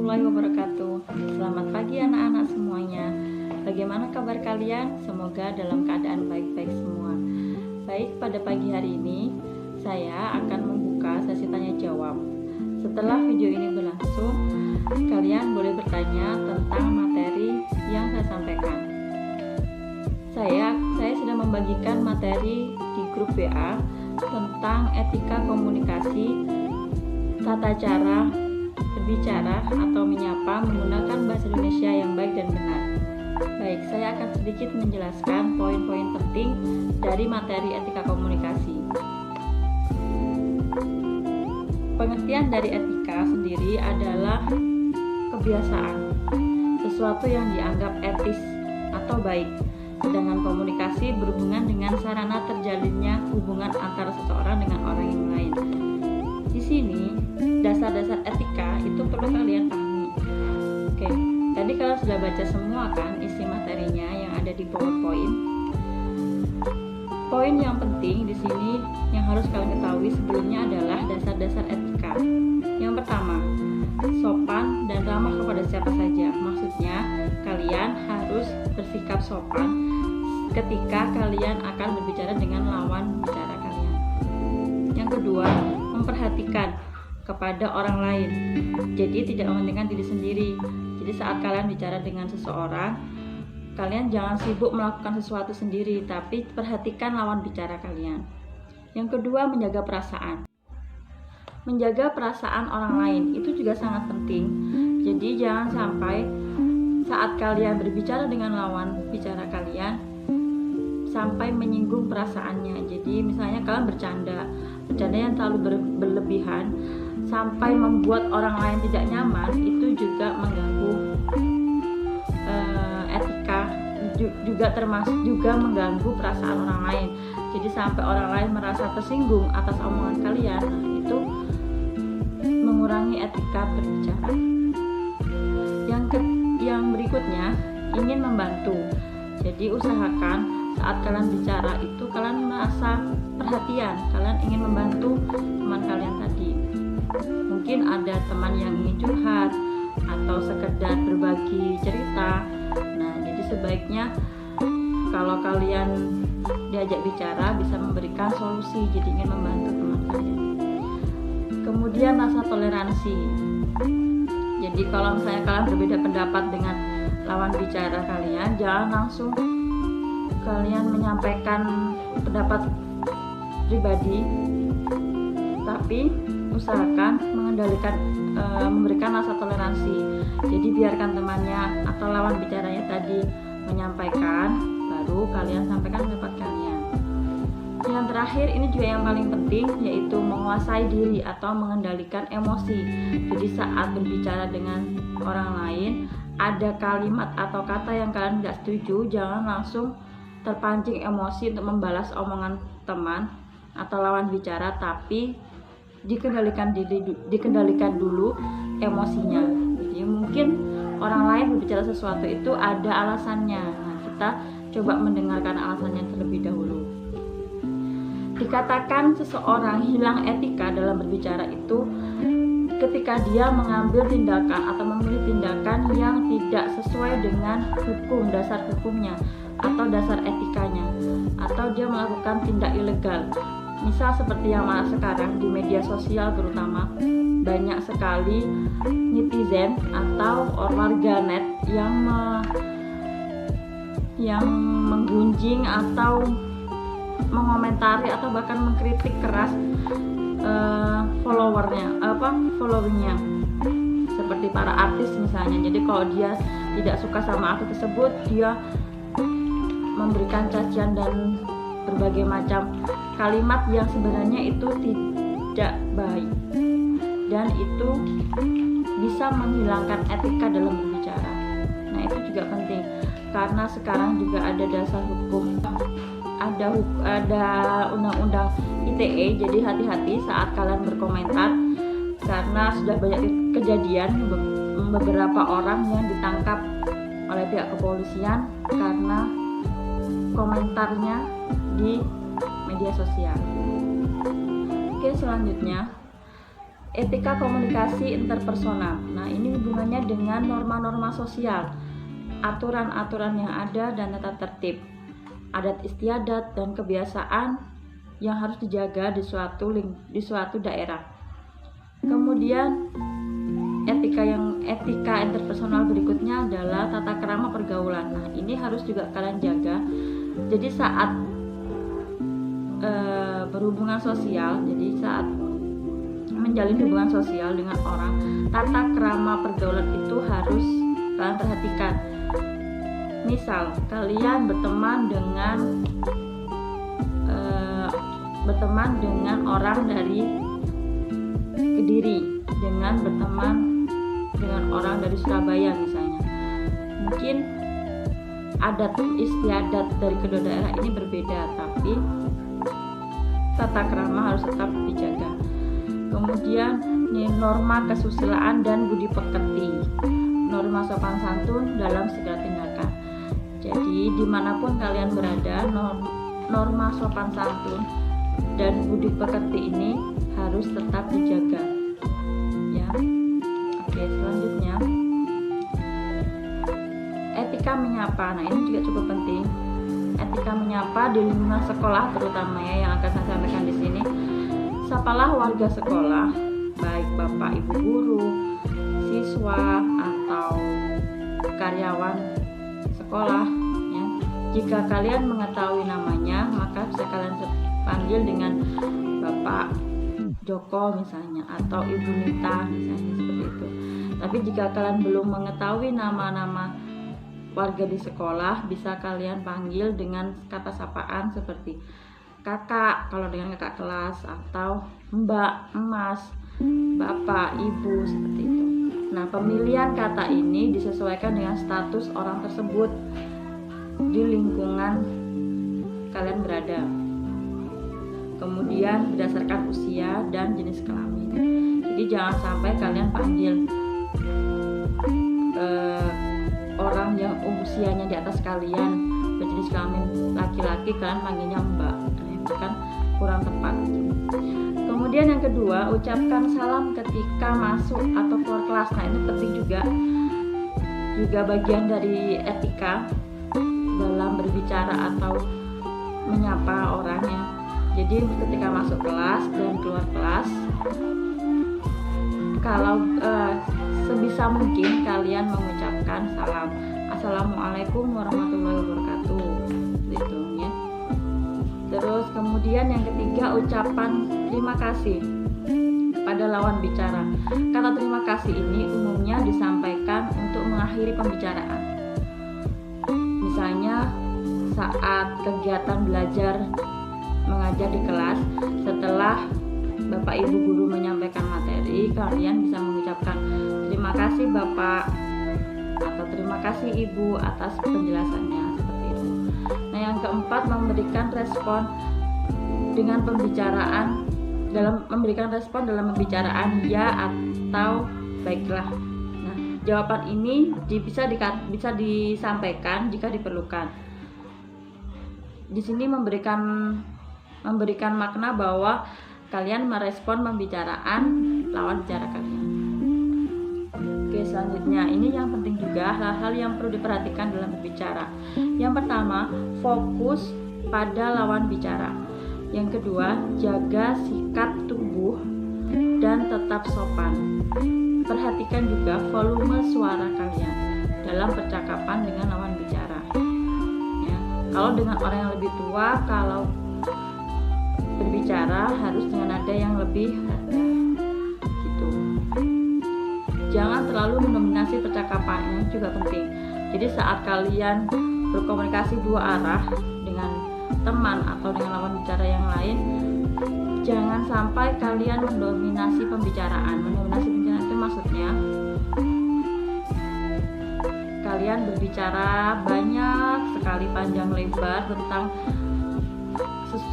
warahmatullahi wabarakatuh. Selamat pagi anak-anak semuanya. Bagaimana kabar kalian? Semoga dalam keadaan baik-baik semua. Baik, pada pagi hari ini saya akan membuka sesi tanya jawab. Setelah video ini berlangsung, kalian boleh bertanya tentang materi yang saya sampaikan. Saya sudah membagikan materi di grup WA tentang etika komunikasi, tata cara berbicara atau menyapa menggunakan bahasa Indonesia yang baik dan benar. Baik, saya akan sedikit menjelaskan poin-poin penting dari materi etika komunikasi. Pengertian dari etika sendiri adalah kebiasaan, sesuatu yang dianggap etis atau baik. Sedangkan komunikasi berhubungan dengan sarana terjalinnya hubungan antara seseorang dengan orang yang lain. Di sini dasar-dasar etika itu perlu kalian pahami. Oke, tadi kalian sudah baca semua kan isi materinya yang ada di PowerPoint. Poin yang penting di sini yang harus kalian ketahui sebelumnya adalah dasar-dasar etika. Yang pertama, sopan dan ramah kepada siapa saja. Maksudnya, kalian harus bersikap sopan ketika kalian akan berbicara dengan lawan bicara kalian. Yang kedua, memperhatikan kepada orang lain. Jadi tidak mementingkan diri sendiri. Jadi saat kalian bicara dengan seseorang, kalian jangan sibuk melakukan sesuatu sendiri, tapi perhatikan lawan bicara kalian. Yang kedua, menjaga perasaan. Menjaga perasaan orang lain itu juga sangat penting. Jadi jangan sampai saat kalian berbicara dengan lawan bicara kalian sampai menyinggung perasaannya. Jadi misalnya kalian bercanda yang terlalu berlebihan sampai membuat orang lain tidak nyaman, itu juga mengganggu etika, juga termasuk juga mengganggu perasaan orang lain. Jadi sampai orang lain merasa tersinggung atas omongan kalian, itu mengurangi etika berbicara. Yang berikutnya, ingin membantu. Jadi usahakan saat kalian bicara itu kalian merasa perhatian, kalian ingin membantu teman kalian tadi. Mungkin ada teman yang ingin curhat atau sekedar berbagi cerita. Nah, jadi sebaiknya kalau kalian diajak bicara bisa memberikan solusi, jadi ingin membantu teman kalian. Kemudian rasa toleransi. Jadi kalau misalnya kalian berbeda pendapat dengan lawan bicara kalian, jangan langsung kalian menyampaikan pendapat pribadi, tapi usahakan memberikan rasa toleransi. Jadi biarkan temannya atau lawan bicaranya tadi menyampaikan, baru kalian sampaikan pendapat kalian. Yang terakhir, ini juga yang paling penting, yaitu menguasai diri atau mengendalikan emosi. Jadi saat berbicara dengan orang lain, ada kalimat atau kata yang kalian tidak setuju, jangan langsung terpancing emosi untuk membalas omongan teman atau lawan bicara, tapi dikendalikan dulu emosinya. Jadi mungkin orang lain berbicara sesuatu itu ada alasannya. Nah, kita coba mendengarkan alasannya terlebih dahulu. Dikatakan seseorang hilang etika dalam berbicara itu ketika dia mengambil tindakan atau memilih tindakan yang tidak sesuai dengan hukum, dasar hukumnya atau dasar etikanya, atau dia melakukan tindak ilegal. Misal seperti yang mana sekarang di media sosial terutama banyak sekali netizen atau warganet yang menggunjing atau mengomentari atau bahkan mengkritik keras followernya, seperti para artis misalnya. Jadi kalau dia tidak suka sama artis tersebut, dia memberikan cacian dan berbagai macam kalimat yang sebenarnya itu tidak baik, dan itu bisa menghilangkan etika dalam berbicara. Nah, itu juga penting karena sekarang juga ada dasar hukum, ada undang-undang ITE. Jadi hati-hati saat kalian berkomentar, karena sudah banyak kejadian beberapa orang yang ditangkap oleh pihak kepolisian karena komentarnya di media sosial. Oke, selanjutnya etika komunikasi interpersonal. Nah, ini hubungan hubungannya dengan norma-norma sosial, aturan-aturan yang ada dan tata tertib, adat istiadat dan kebiasaan yang harus dijaga di suatu daerah. Kemudian etika interpersonal berikutnya adalah tata krama pergaulan. Nah, ini harus juga kalian jaga. Jadi saat berhubungan sosial, jadi saat menjalin hubungan sosial dengan orang, tata krama pergaulan itu harus kalian perhatikan. Misal kalian berteman dengan orang dari Kediri, dengan berteman dengan orang dari Surabaya misalnya, mungkin adat istiadat dari kedua daerah ini berbeda, tapi tata krama harus tetap dijaga. Kemudian norma kesusilaan dan budi pekerti, norma sopan santun dalam segala tindakan. Jadi dimanapun kalian berada, norma sopan santun dan budi pekerti ini harus tetap dijaga, ya. Oke, selanjutnya etika menyapa. Nah, ini juga cukup penting. Etika menyapa di lingkungan sekolah terutama, ya, yang akan saya sampaikan di sini. Sapalah warga sekolah, baik bapak ibu guru, siswa atau karyawan sekolah, ya. Jika kalian mengetahui namanya, maka bisa kalian panggil dengan Bapak Joko misalnya, atau Ibu Nita misalnya, seperti itu. Tapi jika kalian belum mengetahui nama-nama warga di sekolah, bisa kalian panggil dengan kata sapaan seperti kakak kalau dengan kakak kelas, atau mbak, emas, bapak, ibu, seperti itu. Nah, pemilihan kata ini disesuaikan dengan status orang tersebut di lingkungan kalian berada. Kemudian berdasarkan usia dan jenis kelamin. Jadi jangan sampai kalian panggil orang yang usianya di atas kalian, berjenis kelamin laki-laki, kalian panggilnya mbak. Nah, itu kan kurang tepat. Kemudian yang kedua, ucapkan salam ketika masuk atau keluar kelas. Nah, ini penting juga bagian dari etika dalam berbicara atau menyapa orangnya. Jadi ketika masuk kelas dan keluar kelas, kalau sebisa mungkin kalian mengucapkan salam, assalamualaikum warahmatullahi wabarakatuh, gitu, ya. Terus kemudian yang ketiga, ucapan terima kasih pada lawan bicara. Kata terima kasih ini umumnya disampaikan untuk mengakhiri pembicaraan. Misalnya saat kegiatan belajar mengajar di kelas, setelah Bapak Ibu guru menyampaikan materi, kalian bisa mengucapkan terima kasih Bapak atau terima kasih Ibu atas penjelasannya, seperti itu. Nah, yang keempat, memberikan respon dalam pembicaraan ya atau baiklah. Nah, jawaban ini bisa disampaikan jika diperlukan. Di sini memberikan makna bahwa kalian merespon pembicaraan lawan bicara kalian. Oke, selanjutnya ini yang penting juga, hal-hal yang perlu diperhatikan dalam berbicara. Yang pertama, fokus pada lawan bicara. Yang kedua, jaga sikap tubuh dan tetap sopan. Perhatikan juga volume suara kalian dalam percakapan dengan lawan bicara, ya. Kalau dengan orang yang lebih tua, kalau berbicara harus dengan nada yang lebih rendah, gitu. Jangan terlalu mendominasi percakapan, ini juga penting. Jadi saat kalian berkomunikasi dua arah dengan teman atau dengan lawan bicara yang lain, jangan sampai kalian mendominasi pembicaraan. Mendominasi pembicaraan itu maksudnya kalian berbicara banyak sekali panjang lebar tentang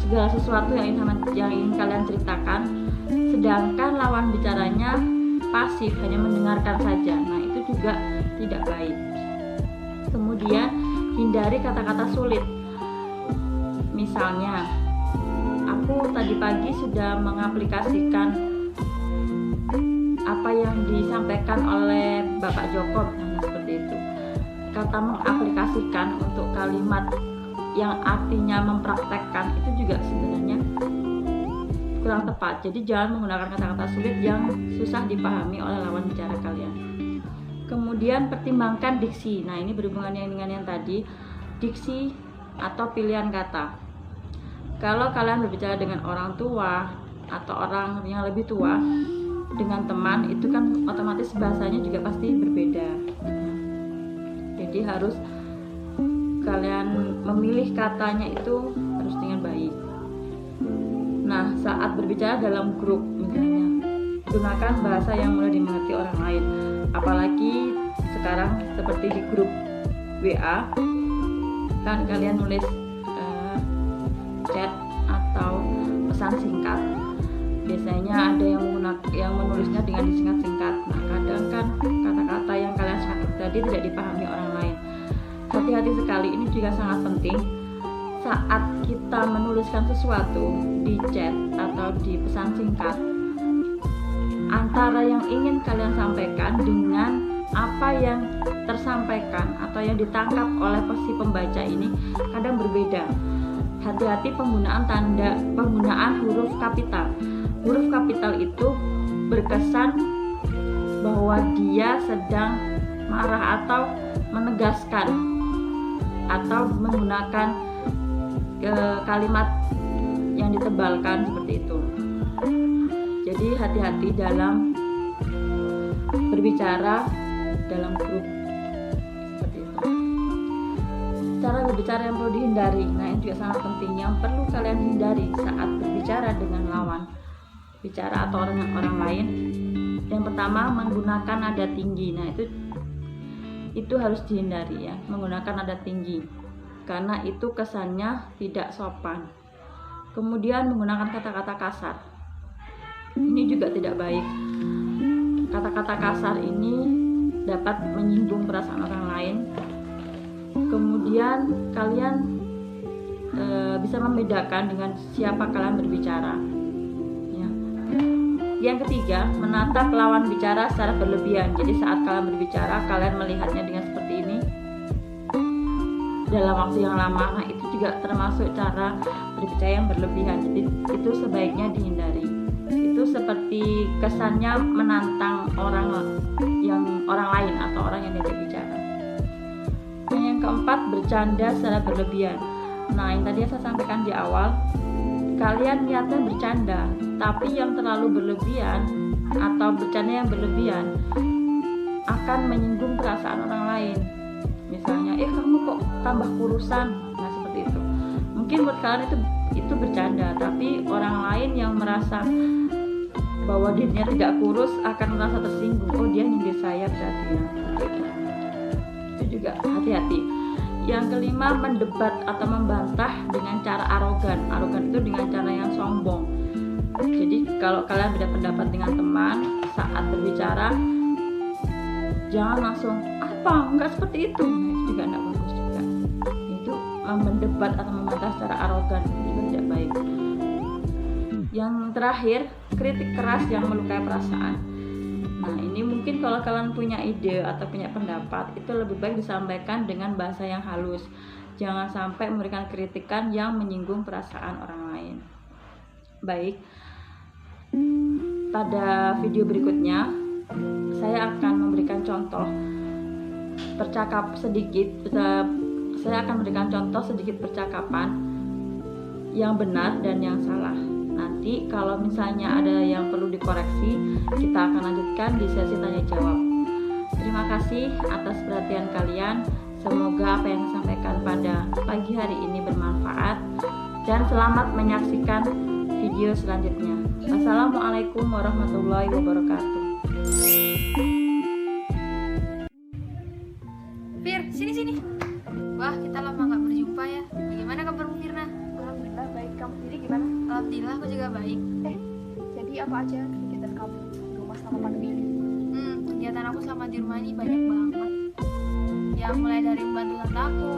segala sesuatu yang ingin kalian ceritakan, sedangkan lawan bicaranya pasif, hanya mendengarkan saja. Nah, itu juga tidak baik. Kemudian hindari kata-kata sulit. Misalnya, aku tadi pagi sudah mengaplikasikan apa yang disampaikan oleh Bapak Joko misalnya seperti itu. Kata mengaplikasikan untuk kalimat yang artinya mempraktekkan itu juga sebenarnya kurang tepat. Jadi jangan menggunakan kata-kata sulit yang susah dipahami oleh lawan bicara kalian. Kemudian pertimbangkan diksi. Nah, ini berhubungan dengan yang tadi, diksi atau pilihan kata. Kalau kalian berbicara dengan orang tua atau orang yang lebih tua, dengan teman, itu kan otomatis bahasanya juga pasti berbeda. Jadi harus kalian memilih katanya itu harus dengan baik. Nah, saat berbicara dalam grup misalnya, gunakan bahasa yang mudah dimengerti orang lain. Apalagi sekarang seperti di grup WA, kan kalian nulis chat atau pesan singkat. Biasanya ada yang menulisnya dengan disingkat-singkat. Nah, kadang kan kata-kata yang kalian singkat tadi tidak dipahami orang lain. Hati-hati sekali, ini juga sangat penting. Saat kita menuliskan sesuatu di chat atau di pesan singkat, antara yang ingin kalian sampaikan dengan apa yang tersampaikan atau yang ditangkap oleh si pembaca ini kadang berbeda. Hati-hati penggunaan huruf kapital. Huruf kapital itu berkesan bahwa dia sedang marah atau menegaskan atau menggunakan kalimat yang ditebalkan seperti itu. Jadi hati-hati dalam berbicara dalam grup seperti itu. Cara berbicara yang perlu dihindari, nah ini juga sangat penting. Yang perlu kalian hindari saat berbicara dengan lawan bicara atau orang lain. Yang pertama, menggunakan nada tinggi. Nah itu harus dihindari ya, menggunakan nada tinggi, karena itu kesannya tidak sopan. Kemudian menggunakan kata-kata kasar, ini juga tidak baik. Kata-kata kasar ini dapat menyinggung perasaan orang lain. Kemudian kalian bisa membedakan dengan siapa kalian berbicara ya. Yang ketiga, menatap lawan bicara secara berlebihan. Jadi saat kalian berbicara, kalian melihatnya dengan seperti ini dalam waktu yang lama. Nah, itu juga termasuk cara berbicara yang berlebihan. Jadi itu sebaiknya dihindari. Itu seperti kesannya menantang orang lain atau orang yang diajak bicara. Yang keempat, bercanda secara berlebihan. Nah, yang tadi saya sampaikan di awal, kalian niatnya bercanda, tapi yang terlalu berlebihan atau bercanda yang berlebihan akan menyinggung perasaan orang lain. Misalnya, kamu kok tambah kurusan. Nah, seperti itu. Mungkin buat kalian itu bercanda, tapi orang lain yang merasa bahwa dirinya tidak kurus akan merasa tersinggung. Oh, dia nyindir saya berarti ya. Itu juga hati-hati. Yang kelima, mendebat atau membantah dengan cara arogan. Arogan itu dengan cara yang sombong. Jadi kalau kalian beda pendapat dengan teman saat berbicara, jangan langsung enggak seperti itu. Nah, itu juga tidak bagus juga. Itu mendebat atau membantah secara arogan, itu juga tidak baik. Yang terakhir, kritik keras yang melukai perasaan. Nah, ini mungkin kalau kalian punya ide atau punya pendapat, itu lebih baik disampaikan dengan bahasa yang halus. Jangan sampai memberikan kritikan yang menyinggung perasaan orang lain. Baik, pada video berikutnya saya akan memberikan contoh saya akan memberikan contoh sedikit percakapan yang benar dan yang salah. Nanti kalau misalnya ada yang perlu dikoreksi, kita akan lanjutkan di sesi tanya jawab. Terima kasih atas perhatian kalian. Semoga apa yang saya sampaikan pada pagi hari ini bermanfaat, dan selamat menyaksikan video selanjutnya. Wassalamualaikum warahmatullahi wabarakatuh. Fir, sini. Wah, kita lama gak berjumpa ya. Bagaimana kabarmu, Firna? Alhamdulillah baik, kamu sendiri gimana? Alhamdulillah, aku juga baik. Jadi apa aja kegiatan kamu di rumah selama pandemi ini? Kegiatan aku selama di rumah ini banyak banget. Ya, mulai dari membantu tantaku,